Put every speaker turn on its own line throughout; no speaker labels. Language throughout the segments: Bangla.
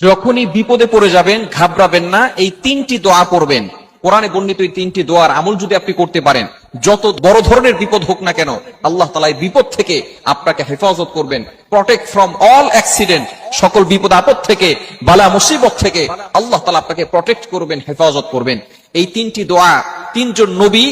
যখনই বিপদে পড়ে যাবেন ঘাবড়াবেন না, এই তিনটি দোয়া পড়বেন। কোরআনে বর্ণিত এই তিনটি দোয়ার আমল যদি আপনি করতে পারেন, যত বড় ধরনের বিপদ হোক না কেন আল্লাহ তাআলা এই বিপদ থেকে আপনাকে হেফাজত করবেন। প্রটেক্ট ফ্রম অল অ্যাক্সিডেন্ট, সকল বিপদ আপদ থেকে, বালা মুসিবত থেকে আল্লাহ তাআলা আপনাকে প্রটেক্ট করবেন, হেফাজত করবেন। এই তিনটি দোয়া তিনজন নবী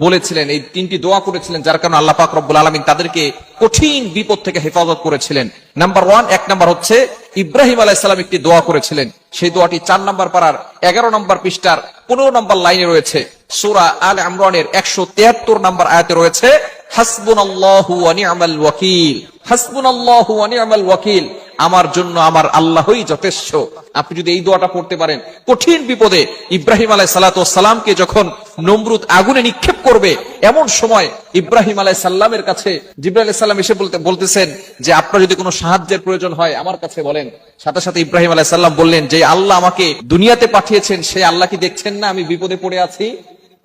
বলেছিলেন, এই তিনটি দোয়া করেছিলেন, যার কারণে আল্লাহ পাক রব্বুল আলামিন তাদেরকে কঠিন বিপদ থেকে হেফাজত করেছিলেন। নাম্বার 1, 1 নাম্বার হচ্ছে ইব্রাহিম আলাইহিস সালাম একটি দোয়া করেছিলেন। সেই দোয়াটি 4 নাম্বার পারার 11 নাম্বার পৃষ্ঠার 15 নাম্বার লাইনে রয়েছে। সূরা আলে ইমরানের 173 নাম্বার আয়াতে রয়েছে, হাসবুনাল্লাহু ওয়া নি'মাল ওয়াকিল, হাসবুনাল্লাহু ওয়া নি'মাল ওয়াকিল, আমার জন্য আমার আল্লাহই যথেষ্ট। আপনি যদি এই দোয়াটা পড়তে পারেন, কঠিন বিপদে ইব্রাহিম আলাইহিস সালাতু ওয়াস সালামকে যখন নমরুদ আগুনে নিক্ষেপ করবে, এমন সময় ইব্রাহিম আলাইহিস সালামের কাছে জিবরাইল আলাইহিস সালাম এসে বলতেছেন যে আপনার যদি কোনো সাহায্যের প্রয়োজন হয় আমার কাছে বলেন। সাথে সাথে ইব্রাহিম আলাইহিস সালাম বললেন যে আল্লাহ আমাকে দুনিয়াতে পাঠিয়েছেন, সেই আল্লাহ কি দেখছেন না আমি বিপদে পড়ে আছি?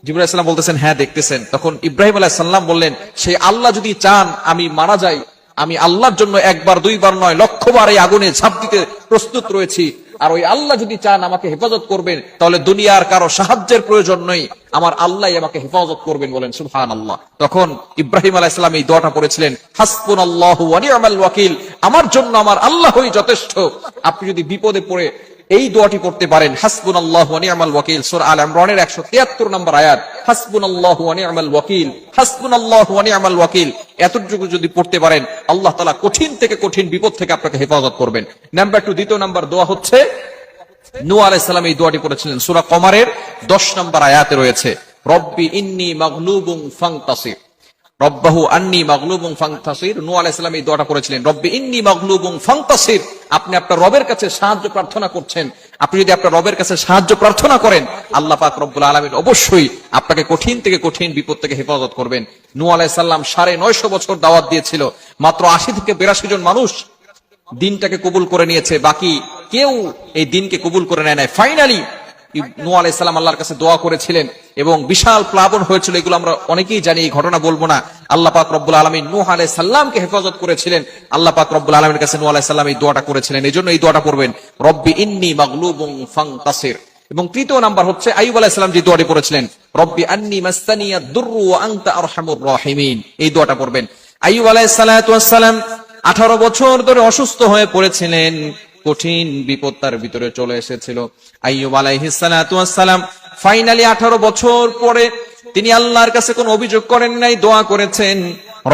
জিবরাইল আলাইহিস সালাম বলতেছেন হ্যাঁ দেখতেছেন। তখন ইব্রাহিম আলাইহিস সালাম বললেন, সেই আল্লাহ যদি চান আমি মারা যাই, আমি আল্লাহর জন্য একবার দুইবার নয় লক্ষবার এই আগুনে ঝাঁপ দিতে প্রস্তুত রয়েছি। আর ওই আল্লাহ যদি চান আমাকে হেফাজত করবেন, তাহলে দুনিয়ার কারো সাহায্যের প্রয়োজন নেই, আমার আল্লাহ আমাকে হেফাজত করবেন। বলেন সুবহানাল্লাহ। তখন ইব্রাহিম আলাইহিস সালাম এই দোয়াটা পড়েছিলেন, হাসবুনাল্লাহু ওয়া নি'মাল ওয়াকিল, আমার জন্য আমার আল্লাহই যথেষ্ট। আপনি যদি বিপদে পড়ে এই দোয়াটি পড়তে পারেন, হাসবুনাল্লাহু ওয়া নি'মাল ওয়াকিল, সূরা আল ইমরানের 173 নম্বর আয়াত, হাসবুনাল্লাহু ওয়া নি'মাল ওয়াকিল, হাসবুনাল্লাহু ওয়া নি'মাল ওয়াকিল, এতটুকু যদি পড়তে পারেন আল্লাহ তাআলা কঠিন থেকে কঠিন বিপদ থেকে আপনাকে হেফাজত করবেন। নাম্বার 2, দ্বিতীয় নাম্বার দোয়া হচ্ছে নূহ আলাইহিস সালাম এই দোয়াটি পড়েছিলেন, সূরা কমারের 10 নম্বর আয়াতে রয়েছে, রব্বি ইন্নী মাগলুবুন ফান্তাসির, রব্বাহু আন্নী মাগলুবুন ফান্তাসির। নূহ আলাইহিস সালাম এই দোয়াটা করেছিলেন, রব্বি ইন্নী মাগলুবুন ফান্তাসির। আপনি আপনার রবের কাছে সাহায্য প্রার্থনা করছেন। আপনি যদি আপনার রবের কাছে সাহায্য প্রার্থনা করেন, আল্লাহ পাক রব্বুল আলামিন অবশ্যই আপনাকে কঠিন থেকে কঠিন বিপদ থেকে হেফাজত করবেন। নূহ আলাইহিস সালাম 950 বছর দাওয়াত দিয়েছিল, মাত্র 80 থেকে 82 জন মানুষ দিনটাকে কবুল করে নিয়েছে, বাকি কেউ এই দিনকে কবুল করে নেয় নাই। ফাইনালি নূহ আলাইহিস সালাম আল্লাহর কাছে দোয়া করেছিলেন এবং বিশাল প্লাবন হয়েছিল, এগুলো আমরা অনেকেই জানি, এই ঘটনা বলবো না। আল্লাহ পাক রব্বুল আলামিন নূহ আলাইহিস সালামকে হেফাজত করেছিলেন। আল্লাহ পাক রব্বুল আলামিনের কাছে নূহ আলাইহিস সালাম এই দোয়াটা করেছিলেন, এইজন্য এই দোয়াটা পড়বেন, রব্বি ইন্নী মাগলুবুন ফান্তাসির। এবং তৃতীয় নাম্বার হচ্ছে আইয়ুব আলাইহিস সালাম যে দোয়াটি পড়েছিলেন, রব্বি আন্নী মাসসানিয়াদ দুররু ওয়া আনতা আরহামুর রাহিমিন, এই দোয়াটা পড়বেন। আইয়ুব আলাইহিস সালাতু ওয়াস সালাম 18 বছর ধরে অসুস্থ হয়ে পড়েছিলেন, কঠিন বিপদ তার ভিতরে চলে এসেছিল। আইয়ুব আলাইহিস সালাতু ওয়াস সালাম ফাইনালি 18 বছর পরে তিনি আল্লাহর কাছে কোনো অভিযোগ করেন নাই, দোয়া করেছেন,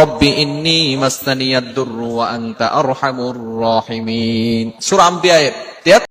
রব্বি ইন্নী মাসসানিয়াদ দুররু ওয়া আনতা আরহামুর রাহিমিন। সূরা আম্বিয়া এর